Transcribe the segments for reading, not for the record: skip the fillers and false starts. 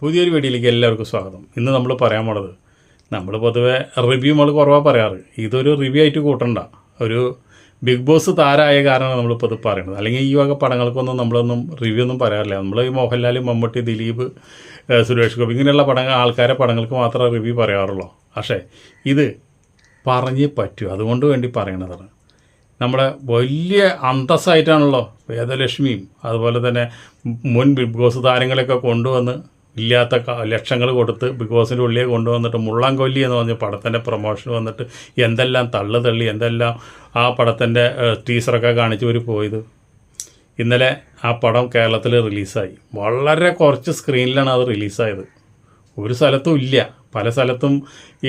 പുതിയൊരു വീഡിയോയിലേക്ക് എല്ലാവർക്കും സ്വാഗതം. ഇന്ന് നമ്മൾ പറയാൻ പോണത്, നമ്മൾ പൊതുവെ റിവ്യൂ നമ്മൾ കുറവാണ് പറയാറ്. ഇതൊരു റിവ്യൂ ആയിട്ട് കൂട്ടണ്ട. ഒരു ബിഗ് ബോസ് താരമായ കാരണമാണ് നമ്മളിപ്പോൾ ഇത് പറയുന്നത്. അല്ലെങ്കിൽ ഈ വക പടങ്ങൾക്കൊന്നും നമ്മളൊന്നും റിവ്യൂ ഒന്നും പറയാറില്ല. നമ്മൾ ഈ മോഹൻലാൽ, മമ്മൂട്ടി, ദിലീപ്, സുരേഷ് ഗോപി ഇങ്ങനെയുള്ള ആൾക്കാരെ പടങ്ങൾക്ക് മാത്രമേ റിവ്യൂ പറയാറുള്ളൂ. പക്ഷേ ഇത് പറഞ്ഞേ പറ്റൂ, അതുകൊണ്ട് വേണ്ടി പറയണതാണ്. നമ്മുടെ വലിയ അന്തസ്സായിട്ടാണല്ലോ വേദലക്ഷ്മിയും അതുപോലെ തന്നെ മുൻ ബിഗ് ബോസ് താരങ്ങളെയൊക്കെ കൊണ്ടുവന്ന് ഇല്ലാത്ത ലക്ഷങ്ങൾ കൊടുത്ത് ബിഗ് ബോസിൻ്റെ ഉള്ളിലെ കൊണ്ടുവന്നിട്ട് മുള്ളാങ്കൊല്ലി എന്ന് പറഞ്ഞ പടത്തിൻ്റെ പ്രൊമോഷൻ വന്നിട്ട് എന്തെല്ലാം തള്ളി എന്തെല്ലാം ആ പടത്തിൻ്റെ ടീസറൊക്കെ കാണിച്ച് ഒരു പോയത്. ഇന്നലെ ആ പടം കേരളത്തിൽ റിലീസായി. വളരെ കുറച്ച് സ്ക്രീനിലാണ് അത് റിലീസായത്. ഒരു സ്ഥലത്തും ഇല്ല. പല സ്ഥലത്തും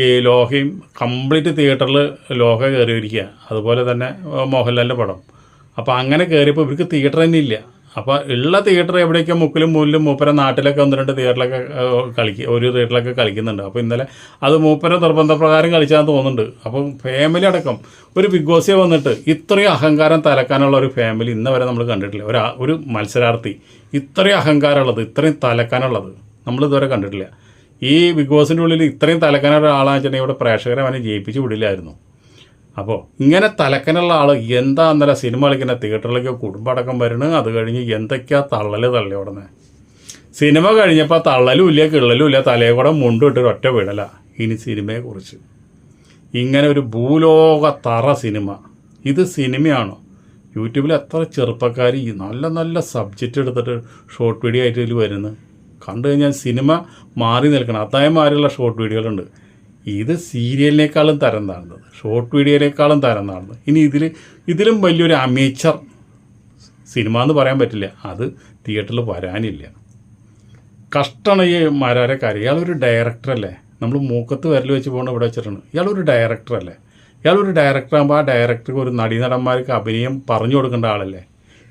ഈ ലോഹയും കംപ്ലീറ്റ് തിയേറ്ററിൽ ലോഹ കയറിയിരിക്കുക. അതുപോലെ തന്നെ മോഹൻലാലിൻ്റെ പടം. അപ്പോൾ അങ്ങനെ കയറിയപ്പോൾ ഇവർക്ക് തിയേറ്റർ തന്നെ ഇല്ല. അപ്പോൾ ഉള്ള തിയേറ്റർ എവിടെയൊക്കെ മുക്കിലും മൂലിലും മൂപ്പര നാട്ടിലൊക്കെ ഒന്ന് രണ്ട് തിയേറ്ററിലൊക്കെ ഒരു തിയേറ്ററിലൊക്കെ കളിക്കുന്നുണ്ട്. അപ്പോൾ ഇന്നലെ അത് മൂപ്പര നിർബന്ധപ്രകാരം കളിച്ചാന്ന് തോന്നുന്നുണ്ട്. അപ്പം ഫാമിലി അടക്കം ഒരു ബിഗ് ബോസിൽ വന്നിട്ട് ഇത്രയും അഹങ്കാരം തലക്കാനുള്ള ഒരു ഫാമിലി ഇന്ന് വരെ നമ്മൾ കണ്ടിട്ടില്ല. ഒരു മത്സരാർത്ഥി ഇത്രയും അഹങ്കാരമുള്ളത്, ഇത്രയും തലക്കാനുള്ളത് നമ്മളിതുവരെ കണ്ടിട്ടില്ല. ഈ ബിഗ് ബോസിൻ്റെ ഉള്ളിൽ ഇത്രയും തലക്കാനുള്ള ആളാണെന്ന് വെച്ചിട്ടുണ്ടെങ്കിൽ ഇവിടെ പ്രേക്ഷകരെ അവനെ ജയിപ്പിച്ച് വിടില്ലായിരുന്നു. അപ്പോൾ ഇങ്ങനെ തലക്കനുള്ള ആൾ എന്താ അന്നേരം സിനിമ കളിക്കുന്ന തിയേറ്ററിലേക്ക് കുടുംബടക്കം വരണം. അത് കഴിഞ്ഞ് എന്തൊക്കെയാ തള്ളി ഉടനെ സിനിമ കഴിഞ്ഞപ്പോൾ തള്ളലും ഇല്ല, കിള്ളലും ഇല്ല, തലയെ കൂടെ മുണ്ടിട്ട് ഒറ്റ വീടല. ഇനി സിനിമയെക്കുറിച്ച് ഇങ്ങനെ ഒരു ഭൂലോക തറ സിനിമ. ഇത് സിനിമയാണോ? യൂട്യൂബിൽ എത്ര ചെറുപ്പക്കാർ നല്ല നല്ല സബ്ജക്റ്റ് എടുത്തിട്ട് ഷോർട്ട് വീഡിയോ ആയിട്ട് ഇതിൽ വരുന്നത് കണ്ടു കഴിഞ്ഞാൽ സിനിമ മാറി നിൽക്കണം. അത്തായമാരുള്ള ഷോർട്ട് വീഡിയോകളുണ്ട്. ഇത് സീരിയലിനേക്കാളും തരം താഴ്ന്നത്, ഷോർട്ട് വീഡിയോയിലേക്കാളും തരം താഴ്ന്നത്. ഇനി ഇതിലും വലിയൊരു അമേച്ചർ സിനിമ എന്ന് പറയാൻ പറ്റില്ല. അത് തിയേറ്ററിൽ വരാനില്ല. കഷ്ടമാണ് ഈ മാരാരെ കാര്യം. ഇയാളൊരു ഡയറക്ടറല്ലേ? നമ്മൾ മൂക്കത്ത് വിരൽ വെച്ച് പോകണം ഇവിടെ വെച്ചിട്ടുണ്ട്. ഇയാളൊരു ഡയറക്ടറല്ലേ? ഇയാളൊരു ഡയറക്ടറാകുമ്പോൾ ആ ഡയറക്ടർക്ക് ഒരു നടീനടന്മാർക്ക് അഭിനയം പറഞ്ഞു കൊടുക്കേണ്ട ആളല്ലേ?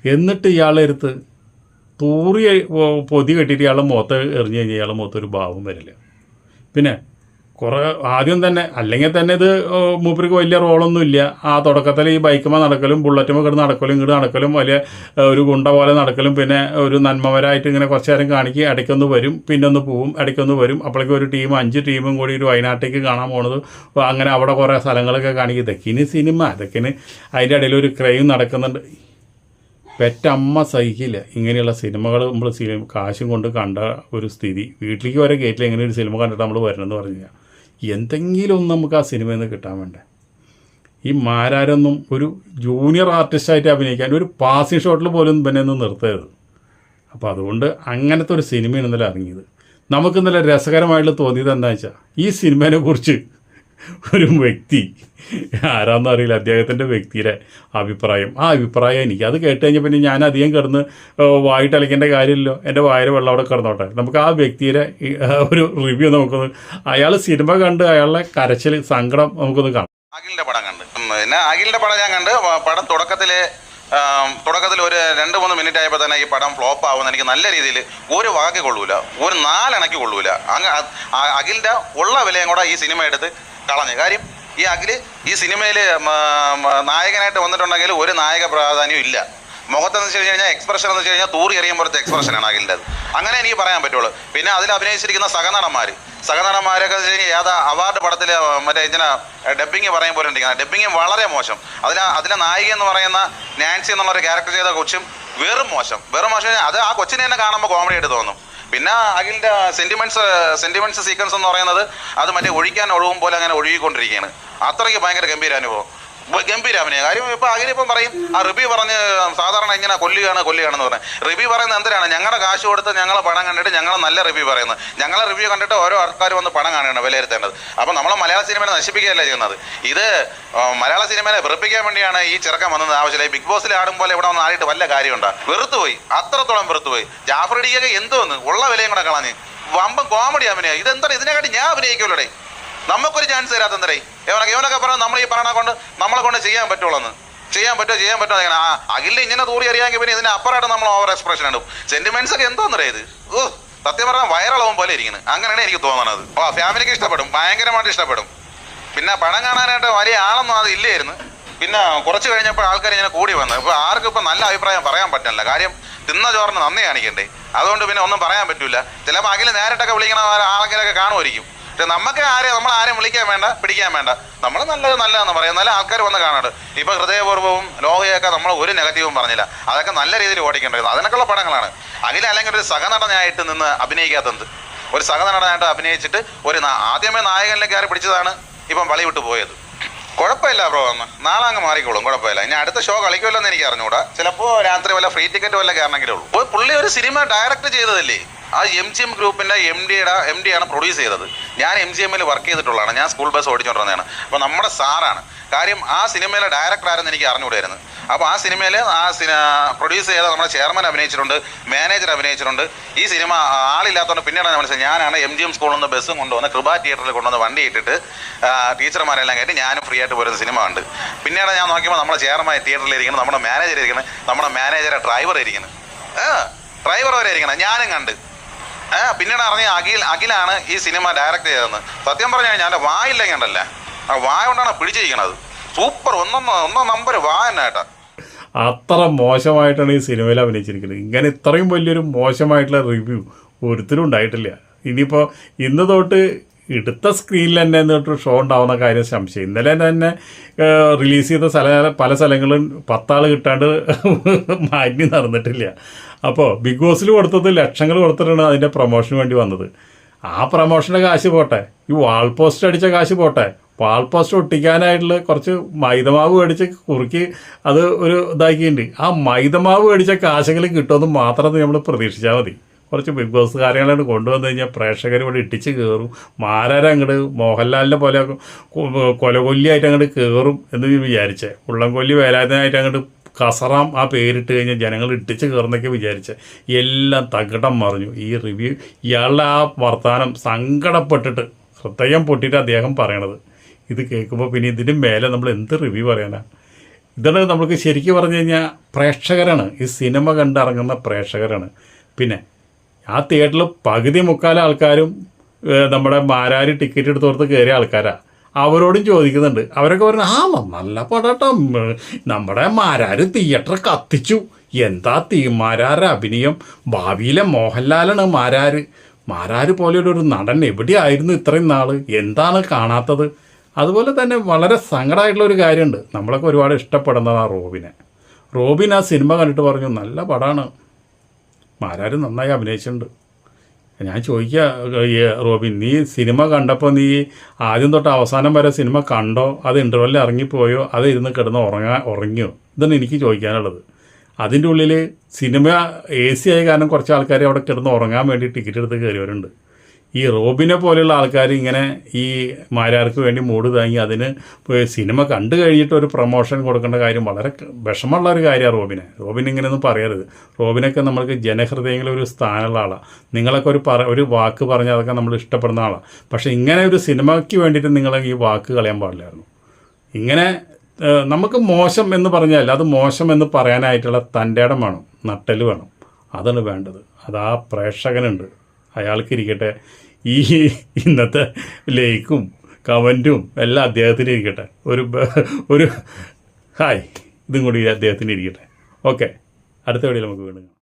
എന്നിട്ട് ഇയാളെ എടുത്ത് തൂറി പൊതി കെട്ടിയിട്ട് ഇയാളെ മുഖത്ത് എറിഞ്ഞു കഴിഞ്ഞാൽ ഇയാളെ മുഖത്തൊരു ഭാവം വരില്ല. പിന്നെ ആദ്യം തന്നെ അല്ലെങ്കിൽ തന്നെ ഇത് മൂപ്പർക്ക് വലിയ റോളൊന്നും ഇല്ല. ആ തുടക്കത്തിൽ ഈ ബൈക്കുമ്പോൾ നടക്കലും ബുള്ളറ്റുമ്പോൾ കിടന്ന് നടക്കലും ഇങ്ങോട്ട് നടക്കലും വലിയ ഒരു ഗുണ്ട പോലെ നടക്കലും പിന്നെ ഒരു നന്മവരായിട്ട് ഇങ്ങനെ കുറച്ച് നേരം കാണിക്കുക. ഇടയ്ക്കൊന്ന് വരും, പിന്നെ ഒന്ന് പോവും, ഇടയ്ക്കൊന്ന് വരും. അപ്പോഴേക്കും ഒരു ടീം 5 ടീമും കൂടി ഒരു വയനാട്ടിലേക്ക് കാണാൻ പോണത്. അങ്ങനെ അവിടെ കുറേ സ്ഥലങ്ങളൊക്കെ കാണിക്കും. ഇതൊക്കെയാണ് സിനിമ. ഇതൊക്കെയാണ് അതിൻ്റെ ഇടയിൽ ഒരു ക്രൈം നടക്കുന്നുണ്ട്. പെറ്റമ്മ സഹിക്കില്ല ഇങ്ങനെയുള്ള സിനിമകൾ. നമ്മൾ കാശും കൊണ്ട് കണ്ട ഒരു സ്ഥിതി വീട്ടിലേക്ക് വരെ കയറ്റില്ല. ഇങ്ങനെ ഒരു സിനിമ കണ്ടിട്ട് നമ്മൾ വരണമെന്ന് പറഞ്ഞു കഴിഞ്ഞാൽ എന്തെങ്കിലും ഒന്ന് നമുക്ക് ആ സിനിമയിൽ നിന്ന് കിട്ടാൻ വേണ്ടേ? ഈ മാരാരൊന്നും ഒരു ജൂനിയർ ആർട്ടിസ്റ്റായിട്ട് അഭിനയിക്കാൻ ഒരു പാസിംഗ് ഷോട്ടിൽ പോലും പിന്നെ ഒന്ന് നിർത്തരുത്. അപ്പോൾ അതുകൊണ്ട് അങ്ങനത്തെ ഒരു സിനിമയാണ് ഇന്നലെ ഇറങ്ങിയത്. നമുക്ക് ഇന്നലെ രസകരമായിട്ട് തോന്നിയത് എന്താണെന്ന് വെച്ചാൽ ഈ സിനിമയെ കുറിച്ച് ഒരു വ്യക്തി ആരാന്നും അറിയില്ല, അദ്ദേഹത്തിൻ്റെ വ്യക്തിയുടെ അഭിപ്രായം. ആ അഭിപ്രായം എനിക്ക് അത് കേട്ട് കഴിഞ്ഞാൽ പിന്നെ ഞാൻ അധികം കിടന്ന് വായിട്ട് അലക്കേണ്ട കാര്യമില്ലല്ലോ. എൻ്റെ വായിൽ വെള്ളം അവിടെ കിടന്നോട്ടെ. നമുക്ക് ആ വ്യക്തിയുടെ ഒരു റിവ്യൂ നമുക്കൊന്ന്, അയാൾ സിനിമ കണ്ട് അയാളുടെ കരച്ചിൽ സങ്കടം നമുക്കൊന്ന് കാണാം. അഖിലിൻ്റെ പടം കണ്ട്, പിന്നെ അഖിലിൻ്റെ പടം ഞാൻ കണ്ട്. പടം തുടക്കത്തിൽ ഒരു 2-3 മിനിറ്റ് ആയപ്പോൾ തന്നെ ഈ പടം ഫ്ലോപ്പ് ആവുമെന്ന് എനിക്ക് നല്ല രീതിയിൽ ഒരു വാക്ക് കൊള്ളൂല, ഒരു 4 അണയ്ക്ക് കൊള്ളൂല. അഖിലിൻ്റെ ഉള്ള വിലയും കൂടെ ഈ സിനിമ എടുത്ത് കളഞ്ഞു. കാര്യം ഈ അഖിൽ ഈ സിനിമയിൽ നായകനായിട്ട് വന്നിട്ടുണ്ടെങ്കിൽ ഒരു നായക പ്രാധാന്യം ഇല്ല. മുഖത്തെന്ന് വെച്ച് കഴിഞ്ഞാൽ എക്സ്പ്രഷൻ എന്ന് വെച്ച് കഴിഞ്ഞാൽ തൂറി എറിയും പോലത്തെ എക്സ്പ്രഷനാണ് അഖിലിൻ്റെ. അങ്ങനെ എനിക്ക് പറയാൻ പറ്റുള്ളൂ. പിന്നെ അതിൽ അഭിനയിച്ചിരിക്കുന്ന സഹനടന്മാരൊക്കെ വെച്ച് കഴിഞ്ഞാൽ ഏതാ അവാർഡ് പടത്തിൽ മറ്റേ ഇങ്ങനെ ഡബ്ബിങ് പറയും പോലെ ഉണ്ടെങ്കിൽ ഡബ്ബിങ് വളരെ മോശം. അതിലെ നായിക എന്ന് പറയുന്ന നാൻസി എന്നുള്ളൊരു ക്യാരക്ടർ ചെയ്ത കൊച്ചും വെറും മോശം. അത് ആ കൊച്ചിനെ തന്നെ കാണുമ്പോൾ കോമഡി ആയിട്ട് തോന്നും. പിന്നെ അഖിലിൻ്റെ സെന്റിമെന്റ്സ് സീക്വൻസ് എന്ന് പറയുന്നത് അത് മറ്റേ ഒഴിക്കാൻ ഒഴുകും പോലെ അങ്ങനെ ഒഴുകിക്കൊണ്ടിരിക്കുകയാണ്. അത്രയ്ക്ക് ഭയങ്കര ഗംഭീര അഭിനയം. കാര്യം ഇപ്പോൾ അഖിലിപ്പം പറയും, ആ റിവ്യൂ പറഞ്ഞ് സാധാരണ ഇങ്ങനെ കൊല്ലുകയാണെന്ന് പറഞ്ഞത്. റിവ്യൂ പറയുന്നത് എന്തിനാണ്? ഞങ്ങളുടെ കാശ് കൊടുത്ത് ഞങ്ങൾ പടം കണ്ടിട്ട് ഞങ്ങൾ നല്ല റിവ്യൂ പറയുന്നത്. ഞങ്ങളെ റിവ്യൂ കണ്ടിട്ട് ഓരോ ആൾക്കാർ വന്ന് പടം കാണുകയാണ് വിലയിരുത്തേണ്ടത്. അപ്പോൾ നമ്മൾ മലയാള സിനിമയെ നശിപ്പിക്കുകയല്ല ചെയ്യുന്നത്. ഇത് മലയാള സിനിമയെ വെറുപ്പിക്കാൻ വേണ്ടിയാണ് ഈ ചെറുക്കം വന്നത്. ആവശ്യമില്ല. ബിഗ് ബോസിൽ ആടുമ്പോൾ ഇവിടെ വന്ന് ആടിയിട്ട് വല്ല കാര്യമുണ്ടോ? വെറുത്തുപോയി, അത്രത്തോളം വെറുത്തുപോയി. ജാഫർ ഇടിയൊക്കെ എന്തോന്ന് ഉള്ള വിലയും കൂടെ കളഞ്ഞ് വമ്പം കോമഡി അഭിനയം. ഇതെന്താണ്? ഇതിനെക്കാട്ടി ഞാൻ അഭിനയിക്കുള്ളൂടെ. നമുക്കൊരു ചാൻസ് തരാത്തന്തരേ. ഇവനൊക്കെ പറഞ്ഞാൽ നമ്മൾ ഈ പറഞ്ഞ കൊണ്ട് നമ്മളെ കൊണ്ട് ചെയ്യാൻ പറ്റുള്ളൂ. ചെയ്യാൻ പറ്റുമോ? അഖിലിനെ ഇങ്ങനെ തൂറി അറിയാമെങ്കിൽ പിന്നെ ഇതിന് അപ്പുറമായിട്ട് നമ്മൾ ഓവർ എക്സ്പ്രഷൻ ഇടും. സെന്റിമെന്റ്സ് ഒക്കെ എന്തോന്നറിയാം ഇത്. സത്യം പറഞ്ഞാൽ വൈറലാവും പോലെ ഇരിക്കുന്നത്. അങ്ങനെയാണ് എനിക്ക് തോന്നുന്നത്. ഫാമിലിക്ക് ഇഷ്ടപ്പെടും, ഭയങ്കരമായിട്ട് ഇഷ്ടപ്പെടും. പിന്നെ പടം കാണാനായിട്ട് വലിയ ആളൊന്നും അത് ഇല്ലായിരുന്നു. പിന്നെ കുറച്ച് കഴിഞ്ഞപ്പോൾ ആൾക്കാർ ഇങ്ങനെ കൂടി വന്നു. ഇപ്പോൾ ആർക്കും ഇപ്പം നല്ല അഭിപ്രായം പറയാൻ പറ്റില്ല. കാര്യം തിന്ന ചോറിന് നന്ദി കാണിക്കണ്ടേ, അതുകൊണ്ട് പിന്നെ ഒന്നും പറയാൻ പറ്റില്ല. ചിലപ്പോൾ അഖിൽ നേരിട്ടൊക്കെ വിളിക്കണ ആൾക്കാരൊക്കെ കാണുമായിരിക്കും. പക്ഷെ നമുക്ക് നമ്മളാരെയും വിളിക്കാൻ വേണ്ട, പിടിക്കാൻ വേണ്ട. നമ്മൾ നല്ലതെന്ന് പറയും, നല്ല ആൾക്കാർ വന്ന് കാണാണ്ട്. ഇപ്പോൾ ഹൃദയപൂർവ്വവും ലോകയൊക്കെ നമ്മൾ ഒരു നെഗറ്റീവും പറഞ്ഞില്ല. അതൊക്കെ നല്ല രീതിയിൽ ഓടിക്കേണ്ടത്. അതിനൊക്കെയുള്ള പടങ്ങളാണ്. അഖിൽ അല്ലെങ്കിൽ ഒരു സഹനടനായിട്ട് നിന്ന് അഭിനയിക്കാത്തത്. ഒരു സഹനടനായിട്ട് അഭിനയിച്ചിട്ട് ആദ്യമേ നായകനിലേക്ക് കയറി പിടിച്ചതാണ് ഇപ്പം വളി വിട്ട് പോയത്. കുഴപ്പമില്ല ബ്രോ, നാളെ അങ്ങ് മാറിക്കോളും, കുഴപ്പമില്ല. ഇനി അടുത്ത ഷോ കളിക്കുമല്ലോ എന്ന് എനിക്ക് അറിഞ്ഞുകൂടാ. ചിലപ്പോൾ രാത്രി വല്ല ഫ്രീ ടിക്കറ്റ് വല്ല കയറണമെങ്കിലേ ഉള്ളൂ. പുള്ളി ഒരു സിനിമ ഡയറക്റ്റ് ചെയ്തതല്ലേ, ആ MGM ഗ്രൂപ്പിൻ്റെ എം ഡി ആണ് പ്രൊഡ്യൂസ് ചെയ്തത്. ഞാൻ MGMൽ വർക്ക് ചെയ്തിട്ടുള്ളതാണ്, ഞാൻ സ്കൂൾ ബസ് ഓടിച്ചുകൊണ്ടിരുന്നതാണ്. അപ്പോൾ നമ്മുടെ സാറാണ്. കാര്യം ആ സിനിമയിലെ ഡയറക്ടർ ആരെന്ന് എനിക്ക് അറിഞ്ഞുകൂടായിരുന്നു. അപ്പോൾ ആ സിനിമയിൽ പ്രൊഡ്യൂസ് ചെയ്ത നമ്മുടെ ചെയർമാൻ അഭിനയിച്ചിട്ടുണ്ട്, മാനേജർ അഭിനയിച്ചിട്ടുണ്ട്. ഈ സിനിമ ആളില്ലാത്തതുകൊണ്ട് പിന്നീട് മനസ്സിലായി ഞാനാണ് MGM സ്കൂളിൽ നിന്ന് ബസ്സും കൊണ്ടുവന്ന് കൃപ തിയേറ്ററിൽ കൊണ്ടുവന്ന് വണ്ടി ഇട്ടിട്ട് ടീച്ചർമാരെല്ലാം കയറ്റി ഞാനും ഫ്രീ ആയിട്ട് പോരുന്ന സിനിമ ഉണ്ട്. പിന്നീട് ഞാൻ നോക്കിയപ്പോൾ നമ്മുടെ ചെയർമാൻ തിയേറ്ററിലിരിക്കണം, നമ്മുടെ മാനേജർ ഇരിക്കണം, നമ്മുടെ മാനേജറെ ഡ്രൈവർ ഇരിക്കണം, ഡ്രൈവർ വരെ ഇരിക്കണം, ഞാനും കണ്ട്. പിന്നീട് അറിഞ്ഞ അഖിലാണ് ഈ സിനിമ ഡയറക്റ്റ് ചെയ്തതെന്ന്. സത്യം പറഞ്ഞു കഴിഞ്ഞാൽ എൻ്റെ വായില്ലെങ്കിൽ ഉണ്ടല്ലേ, ആ വായ കൊണ്ടാണ് പിടിച്ചിരിക്കണത്. സൂപ്പർ, ഒന്നാം നമ്പർ വായനായിട്ടാ. അത്ര മോശമായിട്ടാണ് ഈ സിനിമയിൽ അഭിനയിച്ചിരിക്കുന്നത്. ഇങ്ങനെ ഇത്രയും വലിയൊരു മോശമായിട്ടുള്ള റിവ്യൂ ഒരുത്തരും ഉണ്ടായിട്ടില്ല. ഇനിയിപ്പോൾ ഇന്ന് തൊട്ട് എടുത്ത സ്ക്രീനിൽ തന്നെ എന്നിട്ട് ഷോ ഉണ്ടാവുന്ന കാര്യം സംശയം. ഇന്നലെ തന്നെ റിലീസ് ചെയ്ത പല സ്ഥലങ്ങളും 10 ആൾ കിട്ടാണ്ട് മാറ്റി നടന്നിട്ടില്ല. അപ്പോൾ ബിഗ് ബോസിൽ കൊടുത്തത് ലക്ഷങ്ങൾ കൊടുത്തിട്ടാണ് അതിൻ്റെ പ്രൊമോഷന് വേണ്ടി വന്നത്. ആ പ്രൊമോഷൻ്റെ കാശ് പോട്ടെ, ഈ വാൾ പോസ്റ്റ് അടിച്ച കാശ് പോട്ടെ, വാൾ പോസ്റ്റ് ഒട്ടിക്കാനായിട്ടുള്ള കുറച്ച് മൈദമാവ് മേടിച്ച് കുറുക്കി അത് ഒരു ഇതാക്കിയിട്ടുണ്ട്. ആ മൈദമാവ് മേടിച്ച കാശുകൾ കിട്ടുമെന്ന് മാത്രം നമ്മൾ പ്രതീക്ഷിച്ചാൽ മതി. കുറച്ച് ബിഗ് ബോസ് കാര്യങ്ങളായിട്ട് കൊണ്ടുവന്നു കഴിഞ്ഞാൽ പ്രേക്ഷകർ ഇവിടെ ഇട്ടിച്ച് കയറും. മാരാരങ്ങോട്ട് മോഹൻലാലിനെ പോലെ കൊലകൊല്ലിയായിട്ട് അങ്ങോട്ട് കയറും എന്ന് വിചാരിച്ചേ. ഉള്ളംകൊല്ലി വേലാതിനായിട്ട് അങ്ങോട്ട് കസറാം ആ പേരിട്ട് കഴിഞ്ഞാൽ ജനങ്ങൾ ഇട്ടിച്ച് കയറുന്നൊക്കെ വിചാരിച്ചേ. എല്ലാം തകിടം മറിഞ്ഞു. ഈ റിവ്യൂ ഇയാളുടെ ആ വർത്തമാനം സങ്കടപ്പെട്ടിട്ട് ഹൃദയം പൊട്ടിയിട്ട് അദ്ദേഹം പറയണത് ഇത് കേൾക്കുമ്പോൾ പിന്നെ ഇതിന് മേലെ നമ്മൾ എന്ത് റിവ്യൂ പറയാനാണ്? ഇതാണ് നമുക്ക് ശരിക്കും പറഞ്ഞു കഴിഞ്ഞാൽ പ്രേക്ഷകരാണ്, ഈ സിനിമ കണ്ടിറങ്ങുന്ന പ്രേക്ഷകരാണ്. പിന്നെ ആ തിയേറ്ററിൽ പകുതി മുക്കാൽ ആൾക്കാരും നമ്മുടെ മാരാരി ടിക്കറ്റ് എടുത്ത് കൊടുത്ത് കയറിയ ആൾക്കാരാണ്. അവരോടും ചോദിക്കുന്നുണ്ട്. അവരൊക്കെ പറഞ്ഞു നല്ല പടം, നമ്മുടെ മാരാര് തിയേറ്റർ കത്തിച്ചു, എന്താ മാരാരുടെ അഭിനയം, ഭാവിയിലെ മോഹൻലാലാണ് മാരാര് പോലെയൊരു നടൻ എവിടെയായിരുന്നു ഇത്രയും നാൾ, എന്താണ് കാണാത്തത്? അതുപോലെ തന്നെ വളരെ സങ്കടമായിട്ടുള്ളൊരു കാര്യമുണ്ട്. നമ്മളൊക്കെ ഒരുപാട് ഇഷ്ടപ്പെടുന്നതാണ് റോബിൻ ആ സിനിമ കണ്ടിട്ട് പറഞ്ഞു നല്ല പടമാണ്, മാരാര് നന്നായി അഭിനയിച്ചിട്ടുണ്ട്. ഞാൻ ചോദിക്കുക റോബിൻ, നീ സിനിമ കണ്ടപ്പോൾ നീ ആദ്യം തൊട്ട് അവസാനം വരെ സിനിമ കണ്ടോ, അത് ഇൻ്റർവെല്ലിൽ ഇറങ്ങിപ്പോയോ, അത് ഇരുന്ന് കിടന്ന് ഉറങ്ങിയോ? ഇതാണ് എനിക്ക് ചോദിക്കാനുള്ളത്. അതിൻ്റെ ഉള്ളിൽ സിനിമ AC ആയ കാരണം കുറച്ച് ആൾക്കാർ അവിടെ കിടന്ന് ഉറങ്ങാൻ വേണ്ടി ടിക്കറ്റ് എടുത്ത് കയറിയവരുണ്ട്. ഈ റോബിനെ പോലെയുള്ള ആൾക്കാർ ഇങ്ങനെ ഈ മാരാർക്ക് വേണ്ടി മൂട് താങ്ങി അതിന് സിനിമ കണ്ടു കഴിഞ്ഞിട്ട് ഒരു പ്രൊമോഷൻ കൊടുക്കേണ്ട കാര്യം വളരെ വിഷമമുള്ള ഒരു കാര്യമാണ്. റോബിൻ ഇങ്ങനെയൊന്നും പറയരുത്. റോബിനൊക്കെ നമ്മൾക്ക് ജനഹൃദയങ്ങളിൽ ഒരു സ്ഥാനമുള്ള ആളാണ്. നിങ്ങളൊക്കെ ഒരു വാക്ക് പറഞ്ഞാൽ അതൊക്കെ നമ്മൾ ഇഷ്ടപ്പെടുന്ന ആളാണ്. പക്ഷേ ഇങ്ങനെ ഒരു സിനിമയ്ക്ക് വേണ്ടിയിട്ട് നിങ്ങൾ ഈ വാക്ക് കളയാൻ പാടില്ലായിരുന്നു. ഇങ്ങനെ നമുക്ക് മോശം എന്ന് പറഞ്ഞാൽ അത് മോശം എന്ന് പറയാനായിട്ടുള്ള തൻ്റെ ഇടം വേണം, നട്ടൽ വേണം, അതാണ് വേണ്ടത്. അത് ആ പ്രേക്ഷകനുണ്ട്, അയാൾക്കിരിക്കട്ടെ. ഈ ഇന്നത്തെ ലൈക്കും കമൻറ്റും എല്ലാം അദ്ദേഹത്തിന് ഇരിക്കട്ടെ. ഒരു ഹായ് ഇതും കൂടി അദ്ദേഹത്തിന് ഇരിക്കട്ടെ. ഓക്കെ, അടുത്ത വീഡിയോയിൽ നമുക്ക് വീണ്ടും